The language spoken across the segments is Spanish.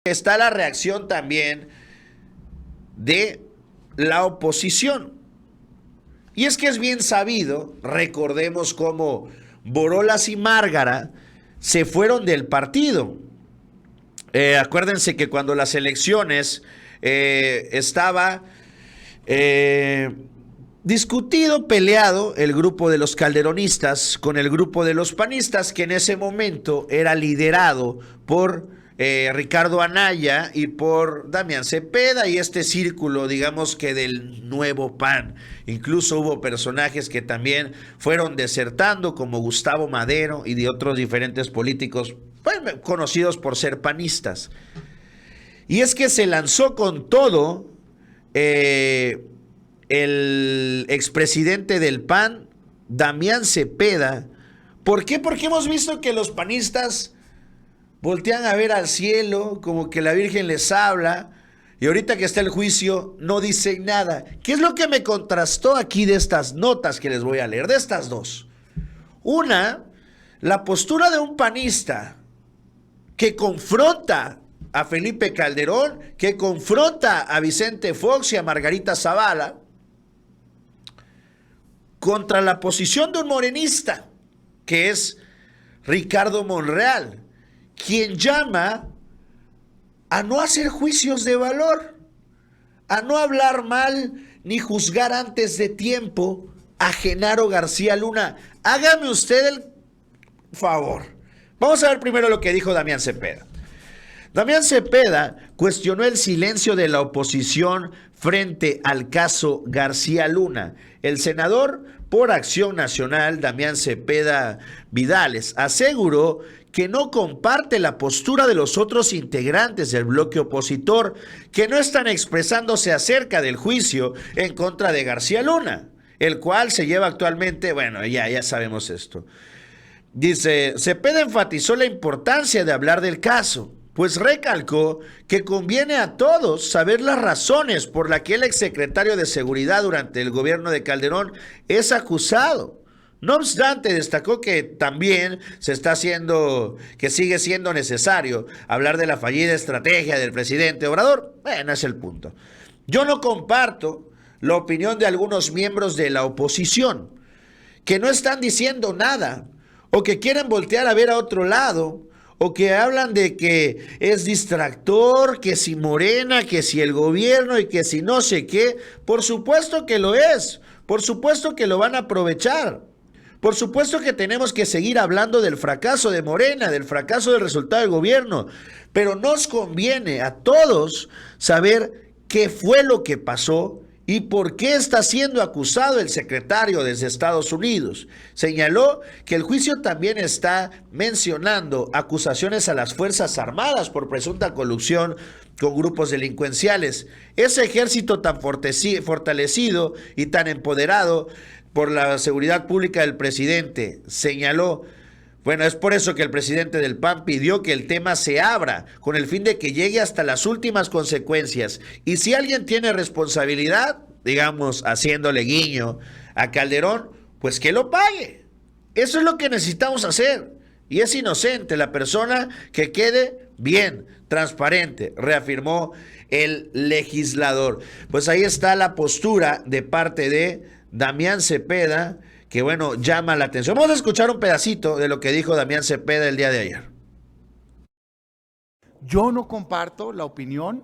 Está la reacción también de la oposición. Y es que es bien sabido, recordemos cómo Borolas y Márgara se fueron del partido. Acuérdense que cuando las elecciones estaba discutido, peleado el grupo de los calderonistas con el grupo de los panistas, que en ese momento era liderado por Ricardo Anaya y por Damián Cepeda y este círculo, digamos que del nuevo PAN. Incluso hubo personajes que también fueron desertando, como Gustavo Madero y de otros diferentes políticos, pues, conocidos por ser panistas. Y es que se lanzó con todo el expresidente del PAN, Damián Cepeda. ¿Por qué? Porque hemos visto que los panistas voltean a ver al cielo, como que la Virgen les habla, y ahorita que está el juicio no dicen nada. ¿Qué es lo que me contrastó aquí de estas notas que les voy a leer? De estas dos. Una, la postura de un panista que confronta a Felipe Calderón, que confronta a Vicente Fox y a Margarita Zavala, contra la posición de un morenista, que es Ricardo Monreal, quien llama a no hacer juicios de valor, a no hablar mal ni juzgar antes de tiempo a Genaro García Luna. Hágame usted el favor. Vamos a ver primero lo que dijo Damián Cepeda. Damián Cepeda cuestionó el silencio de la oposición frente al caso García Luna. El senador por Acción Nacional, Damián Cepeda Vidales, aseguró que no comparte la postura de los otros integrantes del bloque opositor, que no están expresándose acerca del juicio en contra de García Luna, el cual se lleva actualmente, bueno, ya sabemos esto. Dice, Cepeda enfatizó la importancia de hablar del caso, pues recalcó que conviene a todos saber las razones por las que el exsecretario de Seguridad durante el gobierno de Calderón es acusado. No obstante, destacó que también que sigue siendo necesario hablar de la fallida estrategia del presidente Obrador. Bueno, es el punto. Yo no comparto la opinión de algunos miembros de la oposición que no están diciendo nada o que quieren voltear a ver a otro lado, o que hablan de que es distractor, que si Morena, que si el gobierno y que si no sé qué. Por supuesto que lo es, por supuesto que lo van a aprovechar. Por supuesto que tenemos que seguir hablando del fracaso de Morena, del fracaso del resultado del gobierno, pero nos conviene a todos saber qué fue lo que pasó y por qué está siendo acusado el secretario desde Estados Unidos. Señaló que el juicio también está mencionando acusaciones a las Fuerzas Armadas por presunta colusión con grupos delincuenciales. Ese ejército tan fortalecido y tan empoderado por la seguridad pública del presidente, señaló. Bueno, es por eso que el presidente del PAN pidió que el tema se abra, con el fin de que llegue hasta las últimas consecuencias. Y si alguien tiene responsabilidad, digamos, haciéndole guiño a Calderón, pues que lo pague. Eso es lo que necesitamos hacer. Y es inocente la persona que quede bien, transparente, reafirmó el legislador. Pues ahí está la postura de parte de Damián Cepeda, que bueno, llama la atención. Vamos a escuchar un pedacito de lo que dijo Damián Cepeda el día de ayer. Yo no comparto la opinión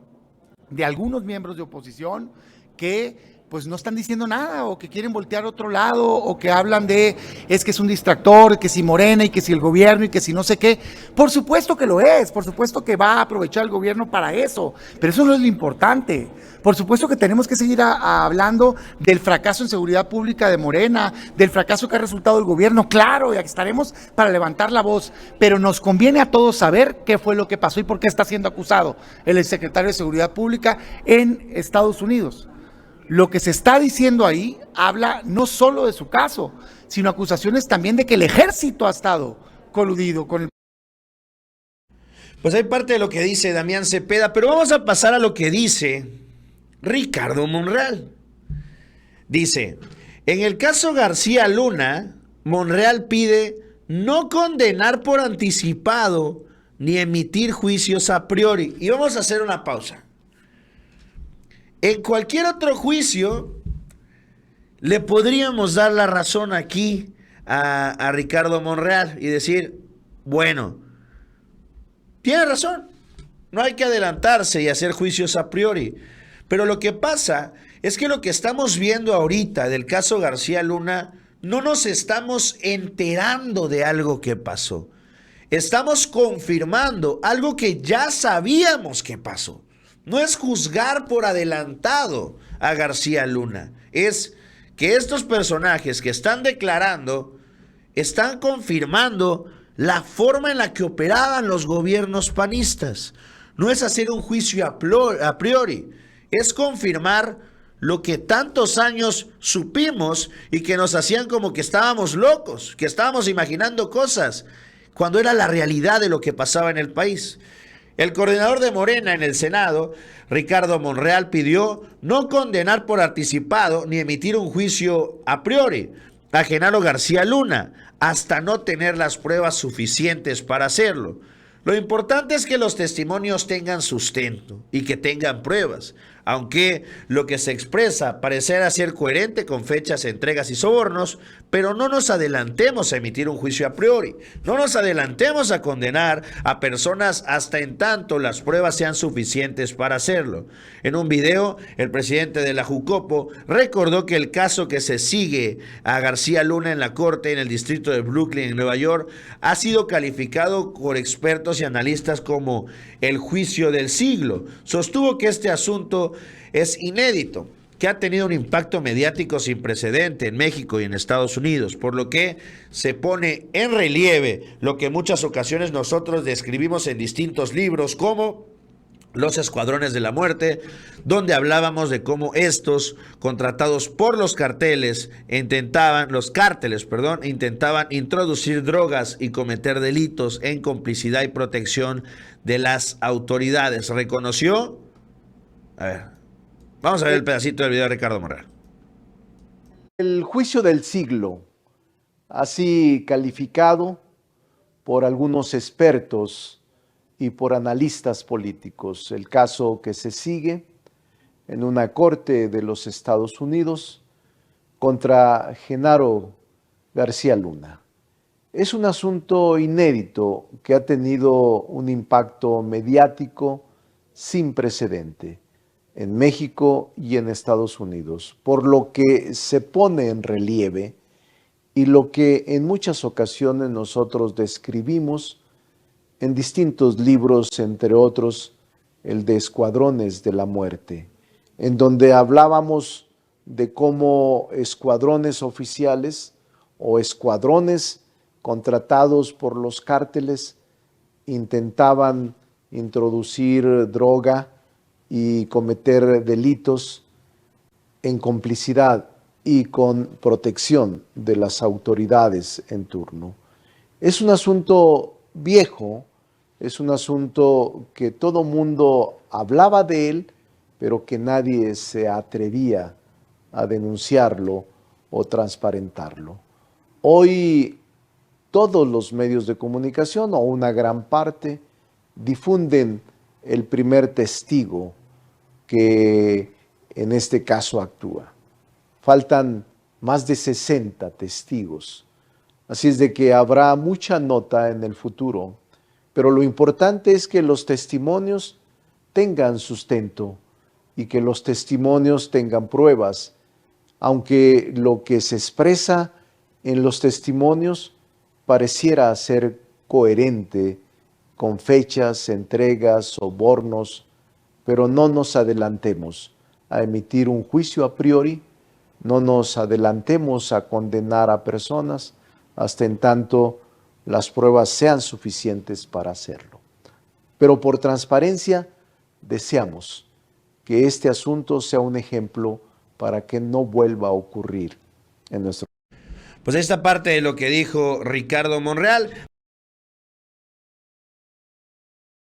de algunos miembros de oposición que pues no están diciendo nada, o que quieren voltear a otro lado, o que hablan de, es que es un distractor, que si Morena, y que si el gobierno, y que si no sé qué. Por supuesto que lo es, por supuesto que va a aprovechar el gobierno para eso, pero eso no es lo importante. Por supuesto que tenemos que seguir hablando del fracaso en seguridad pública de Morena, del fracaso que ha resultado el gobierno, claro, y aquí estaremos para levantar la voz, pero nos conviene a todos saber qué fue lo que pasó y por qué está siendo acusado el exsecretario de Seguridad Pública en Estados Unidos. Lo que se está diciendo ahí habla no solo de su caso, sino acusaciones también de que el ejército ha estado coludido con el... Pues hay parte de lo que dice Damián Cepeda, pero vamos a pasar a lo que dice Ricardo Monreal. Dice, en el caso García Luna, Monreal pide no condenar por anticipado ni emitir juicios a priori. Y vamos a hacer una pausa. En cualquier otro juicio le podríamos dar la razón aquí a Ricardo Monreal y decir, bueno, tiene razón, no hay que adelantarse y hacer juicios a priori. Pero lo que pasa es que lo que estamos viendo ahorita del caso García Luna, no nos estamos enterando de algo que pasó. Estamos confirmando algo que ya sabíamos que pasó. No es juzgar por adelantado a García Luna, es que estos personajes que están declarando están confirmando la forma en la que operaban los gobiernos panistas. No es hacer un juicio a priori, es confirmar lo que tantos años supimos y que nos hacían como que estábamos locos, que estábamos imaginando cosas, cuando era la realidad de lo que pasaba en el país. El coordinador de Morena en el Senado, Ricardo Monreal, pidió no condenar por anticipado ni emitir un juicio a priori a Genaro García Luna, hasta no tener las pruebas suficientes para hacerlo. Lo importante es que los testimonios tengan sustento y que tengan pruebas, aunque lo que se expresa parecerá ser coherente con fechas, entregas y sobornos, pero no nos adelantemos a emitir un juicio a priori, no nos adelantemos a condenar a personas hasta en tanto las pruebas sean suficientes para hacerlo. En un video, el presidente de la Jucopo recordó que el caso que se sigue a García Luna en la corte en el distrito de Brooklyn, en Nueva York, ha sido calificado por expertos y analistas como el juicio del siglo. Sostuvo que este asunto es inédito, que ha tenido un impacto mediático sin precedente en México y en Estados Unidos, por lo que se pone en relieve lo que en muchas ocasiones nosotros describimos en distintos libros como Los Escuadrones de la Muerte, donde hablábamos de cómo estos, contratados por los cárteles, intentaban introducir drogas y cometer delitos en complicidad y protección de las autoridades. ¿Reconoció? A ver, vamos a ver el pedacito del video de Ricardo Monreal. El juicio del siglo, así calificado por algunos expertos y por analistas políticos. El caso que se sigue en una corte de los Estados Unidos contra Genaro García Luna. Es un asunto inédito que ha tenido un impacto mediático sin precedente en México y en Estados Unidos, por lo que se pone en relieve y lo que en muchas ocasiones nosotros describimos en distintos libros, entre otros el de Escuadrones de la Muerte, en donde hablábamos de cómo escuadrones oficiales o escuadrones contratados por los cárteles intentaban introducir droga y cometer delitos en complicidad y con protección de las autoridades en turno. Es un asunto viejo, es un asunto que todo mundo hablaba de él, pero que nadie se atrevía a denunciarlo o transparentarlo. Hoy todos los medios de comunicación, o una gran parte, difunden el primer testigo que en este caso actúa. Faltan más de 60 testigos, así es de que habrá mucha nota en el futuro, pero lo importante es que los testimonios tengan sustento y que los testimonios tengan pruebas, aunque lo que se expresa en los testimonios pareciera ser coherente con fechas, entregas, sobornos, pero no nos adelantemos a emitir un juicio a priori, no nos adelantemos a condenar a personas hasta en tanto las pruebas sean suficientes para hacerlo. Pero por transparencia deseamos que este asunto sea un ejemplo para que no vuelva a ocurrir en nuestro país. Pues esta parte de lo que dijo Ricardo Monreal.